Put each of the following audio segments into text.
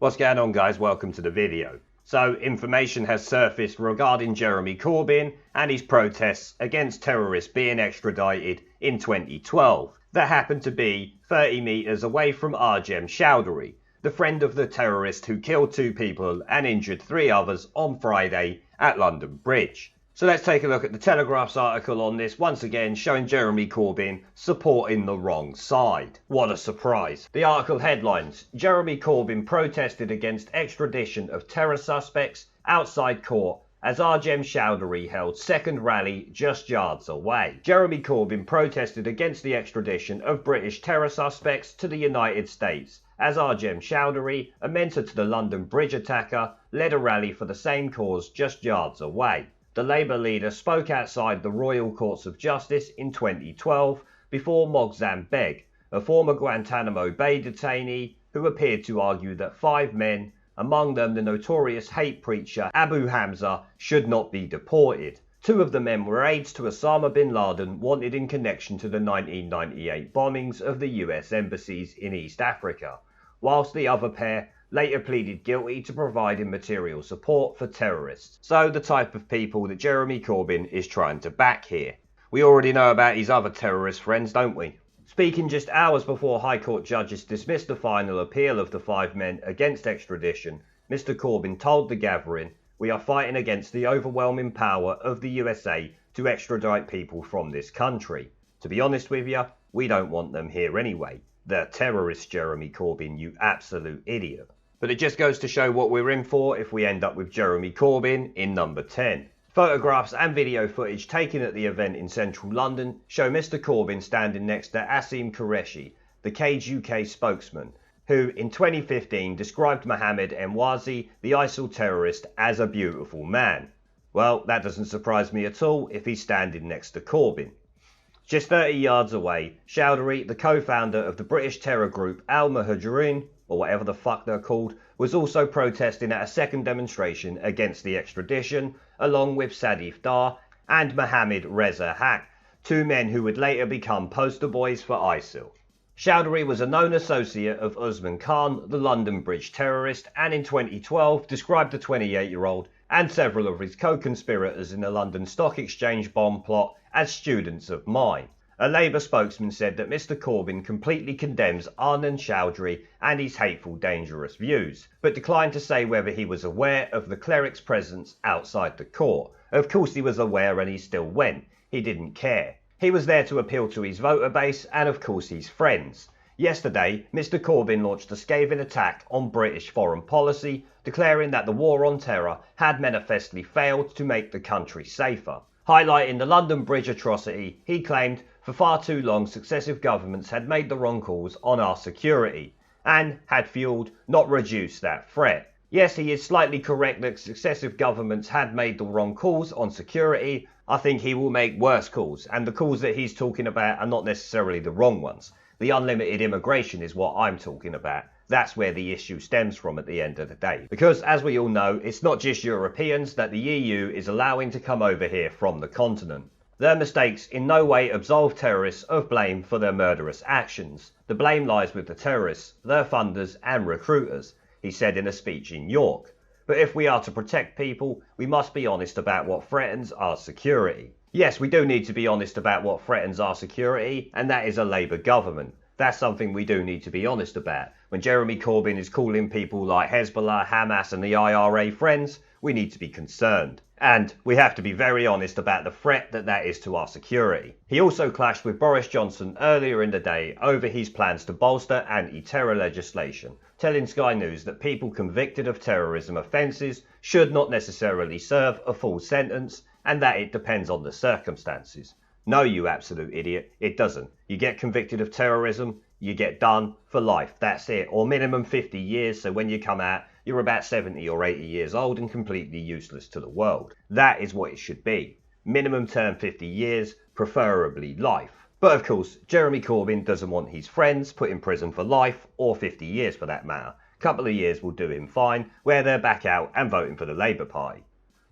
What's going on, guys? Welcome to the video. So, information has surfaced regarding Jeremy Corbyn and his protests against terrorists being extradited in 2012 that happened to be 30 metres away from Anjem Choudary, the friend of the terrorist who killed 2 people and injured 3 others on Friday at London Bridge. So let's take a look at the Telegraph's article on this, once again showing Jeremy Corbyn supporting the wrong side. What a surprise. The article headlines: Jeremy Corbyn protested against extradition of terror suspects outside court as Anjem Choudary held second rally just yards away. Jeremy Corbyn protested against the extradition of British terror suspects to the United States as Anjem Choudary, a mentor to the London Bridge attacker, led a rally for the same cause just yards away. The Labour leader spoke outside the Royal Courts of Justice in 2012 before Moghzam Begg, a former Guantanamo Bay detainee who appeared to argue that 5 men, among them the notorious hate preacher Abu Hamza, should not be deported. 2 of the men were aides to Osama bin Laden, wanted in connection to the 1998 bombings of the US embassies in East Africa, whilst the other pair later pleaded guilty to providing material support for terrorists. So the type of people that Jeremy Corbyn is trying to back here. We already know about his other terrorist friends, don't we? Speaking just hours before High Court judges dismissed the final appeal of the 5 men against extradition, Mr Corbyn told the gathering, "We are fighting against the overwhelming power of the USA to extradite people from this country. To be honest with you, we don't want them here anyway. They're terrorists, Jeremy Corbyn, you absolute idiot." But it just goes to show what we're in for if we end up with Jeremy Corbyn in number 10. Photographs and video footage taken at the event in central London show Mr Corbyn standing next to Asim Qureshi, the Cage UK spokesman, who in 2015 described Mohammed Emwazi, the ISIL terrorist, as a beautiful man. Well, that doesn't surprise me at all if he's standing next to Corbyn. Just 30 yards away, Choudary, the co-founder of the British terror group Al Muhajirin, or whatever the fuck they're called, was also protesting at a second demonstration against the extradition, along with Sadif Dar and Mohammed Reza Haq, 2 men who would later become poster boys for ISIL. Choudary was a known associate of Usman Khan, the London Bridge terrorist, and in 2012 described the 28-year-old and several of his co-conspirators in the London Stock Exchange bomb plot as students of mine. A Labour spokesman said that Mr Corbyn completely condemns Anjem Choudary and his hateful, dangerous views, but declined to say whether he was aware of the cleric's presence outside the court. Of course he was aware and he still went. He didn't care. He was there to appeal to his voter base and of course his friends. Yesterday, Mr Corbyn launched a scathing attack on British foreign policy, declaring that the war on terror had manifestly failed to make the country safer. Highlighting the London Bridge atrocity, he claimed for far too long successive governments had made the wrong calls on our security and had fuelled, not reduced, that threat. Yes, he is slightly correct that successive governments had made the wrong calls on security. I think he will make worse calls, and the calls that he's talking about are not necessarily the wrong ones. The unlimited immigration is what I'm talking about. That's where the issue stems from at the end of the day. Because as we all know, it's not just Europeans that the EU is allowing to come over here from the continent. Their mistakes in no way absolve terrorists of blame for their murderous actions. The blame lies with the terrorists, their funders and recruiters, he said in a speech in York. But if we are to protect people, we must be honest about what threatens our security. Yes, we do need to be honest about what threatens our security, and that is a Labour government. That's something we do need to be honest about. When Jeremy Corbyn is calling people like Hezbollah, Hamas and the IRA friends, we need to be concerned. And we have to be very honest about the threat that is to our security. He also clashed with Boris Johnson earlier in the day over his plans to bolster anti-terror legislation, telling Sky News that people convicted of terrorism offences should not necessarily serve a full sentence and that it depends on the circumstances. No, you absolute idiot, it doesn't. You get convicted of terrorism, you get done for life, that's it. Or minimum 50 years, so when you come out, you're about 70 or 80 years old and completely useless to the world. That is what it should be. Minimum term 50 years, preferably life. But of course, Jeremy Corbyn doesn't want his friends put in prison for life, or 50 years for that matter. A couple of years will do him fine, where they're back out and voting for the Labour Party.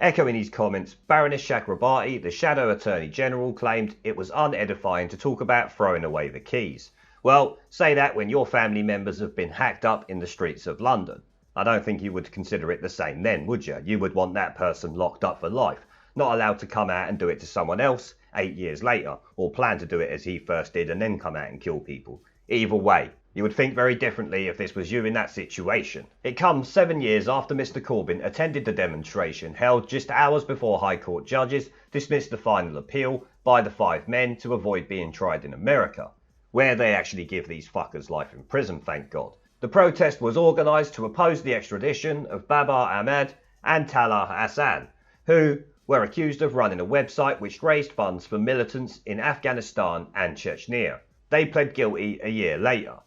Echoing his comments, Baroness Chakrabarti, the Shadow Attorney General, claimed it was unedifying to talk about throwing away the keys. Well, say that when your family members have been hacked up in the streets of London. I don't think you would consider it the same then, would you? You would want that person locked up for life, not allowed to come out and do it to someone else 8 years later, or plan to do it as he first did and then come out and kill people. Either way, you would think very differently if this was you in that situation. It comes 7 years after Mr Corbyn attended the demonstration held just hours before High Court judges dismissed the final appeal by the 5 men to avoid being tried in America, where they actually give these fuckers life in prison, thank God. The protest was organised to oppose the extradition of Babar Ahmad and Talha Hassan, who were accused of running a website which raised funds for militants in Afghanistan and Chechnya. They pled guilty a year later.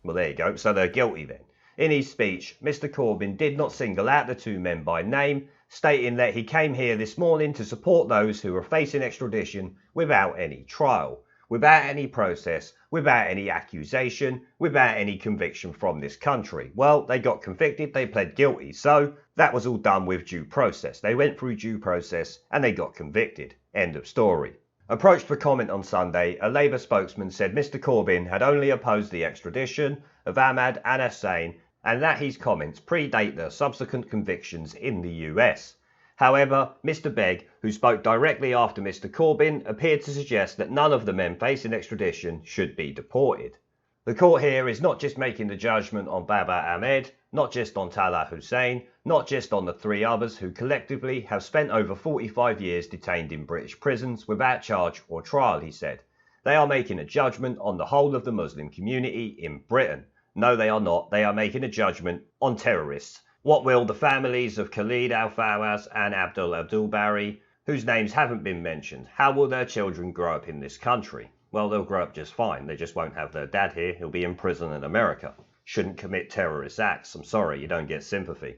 Well, there you go, so they're guilty then. In his speech, Mr Corbyn did not single out the 2 men by name, stating that he came here this morning to support those who are facing extradition without any trial, without any process, without any accusation, without any conviction from this country. Well, they got convicted, they pled guilty, so that was all done with due process. They went through due process and they got convicted. End of story. Approached for comment on Sunday, a Labour spokesman said Mr Corbyn had only opposed the extradition of Ahmad and Hussein and that his comments predate their subsequent convictions in the US. However, Mr Begg, who spoke directly after Mr Corbyn, appeared to suggest that none of the men facing extradition should be deported. The court here is not just making the judgment on Babar Ahmed, not just on Talha Hussein, not just on the 3 others who collectively have spent over 45 years detained in British prisons without charge or trial, he said. They are making a judgment on the whole of the Muslim community in Britain. No, they are not. They are making a judgment on terrorists. What will the families of Khalid al-Fawaz and Abdul Bari, whose names haven't been mentioned, how will their children grow up in this country? Well, they'll grow up just fine. They just won't have their dad here. He'll be in prison in America. Shouldn't commit terrorist acts. I'm sorry, you don't get sympathy.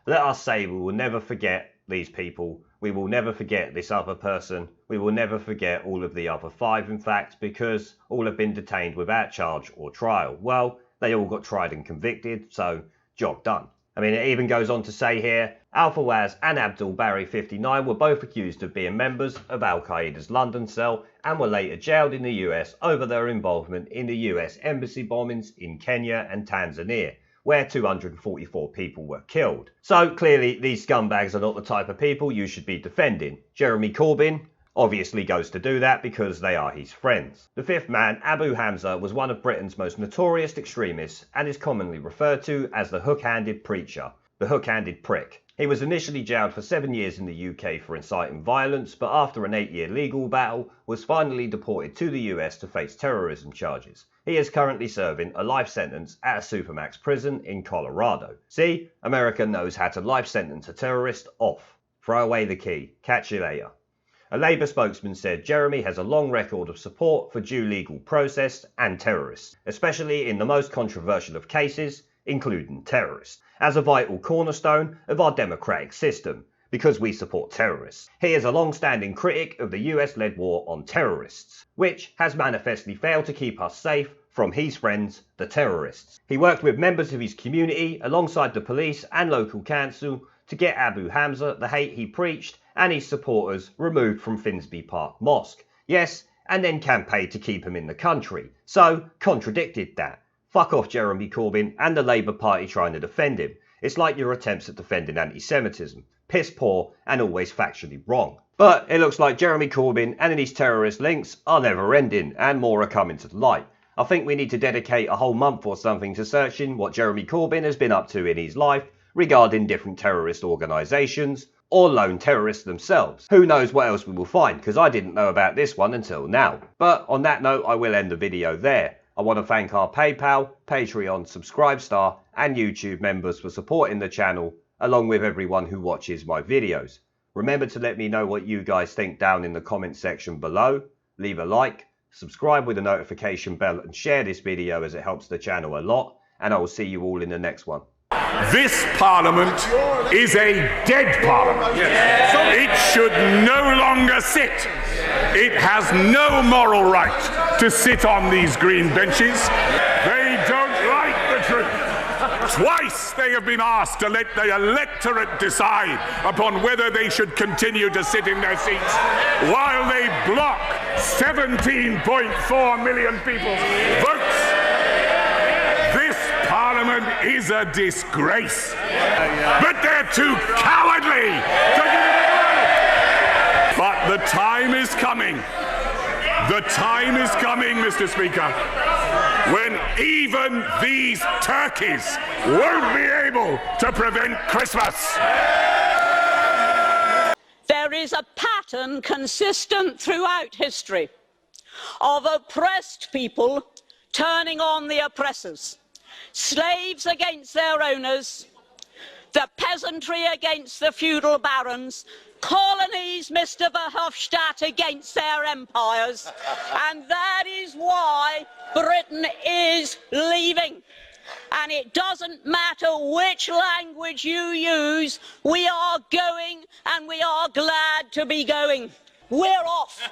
Let us say we will never forget these people. We will never forget this other person. We will never forget all of the other 5, in fact, because all have been detained without charge or trial. Well, they all got tried and convicted, so job done. I mean, it even goes on to say here, Al-Fawaz and Abdul Bari 59 were both accused of being members of Al-Qaeda's London cell and were later jailed in the US over their involvement in the US embassy bombings in Kenya and Tanzania, where 244 people were killed. So clearly these scumbags are not the type of people you should be defending. Jeremy Corbyn obviously goes to do that because they are his friends. The 5th man, Abu Hamza, was one of Britain's most notorious extremists and is commonly referred to as the hook-handed preacher, the hook-handed prick. He was initially jailed for 7 years in the UK for inciting violence, but after an 8-year legal battle, was finally deported to the US to face terrorism charges. He is currently serving a life sentence at a Supermax prison in Colorado. See, America knows how to life sentence a terrorist off. Throw away the key. Catch you later. A Labour spokesman said Jeremy has a long record of support for due legal process and terrorists, especially in the most controversial of cases, including terrorists, as a vital cornerstone of our democratic system, because we support terrorists. He is a long-standing critic of the US-led war on terrorists, which has manifestly failed to keep us safe from his friends, the terrorists. He worked with members of his community alongside the police and local council to get Abu Hamza, the hate he preached, and his supporters removed from Finsbury Park Mosque. Yes, and then campaigned to keep him in the country. So, contradicted that. Fuck off Jeremy Corbyn and the Labour Party trying to defend him. It's like your attempts at defending anti-Semitism. Piss poor and always factually wrong. But it looks like Jeremy Corbyn and his terrorist links are never ending, and more are coming to light. I think we need to dedicate a whole month or something to searching what Jeremy Corbyn has been up to in his life regarding different terrorist organisations, or lone terrorists themselves. Who knows what else we will find, because I didn't know about this one until now. But on that note, I will end the video there. I want to thank our PayPal, Patreon, Subscribestar and YouTube members for supporting the channel, along with everyone who watches my videos. Remember to let me know what you guys think down in the comment section below. Leave a like, subscribe with the notification bell and share this video as it helps the channel a lot. And I will see you all in the next one. This Parliament is a dead Parliament. It should no longer sit. It has no moral right to sit on these green benches. They don't like the truth. Twice they have been asked to let the electorate decide upon whether they should continue to sit in their seats, while they block 17.4 million people's votes. This Parliament is a disgrace. But they're too cowardly to give it a go. But the time is coming. The time is coming, Mr. Speaker, when even these turkeys won't be able to prevent Christmas. There is a pattern consistent throughout history of oppressed people turning on the oppressors, slaves against their owners, the peasantry against the feudal barons, colonies, Mr. Verhofstadt, against their empires, and that is why Britain is leaving. And it doesn't matter which language you use, we are going, and we are glad to be going. We're off.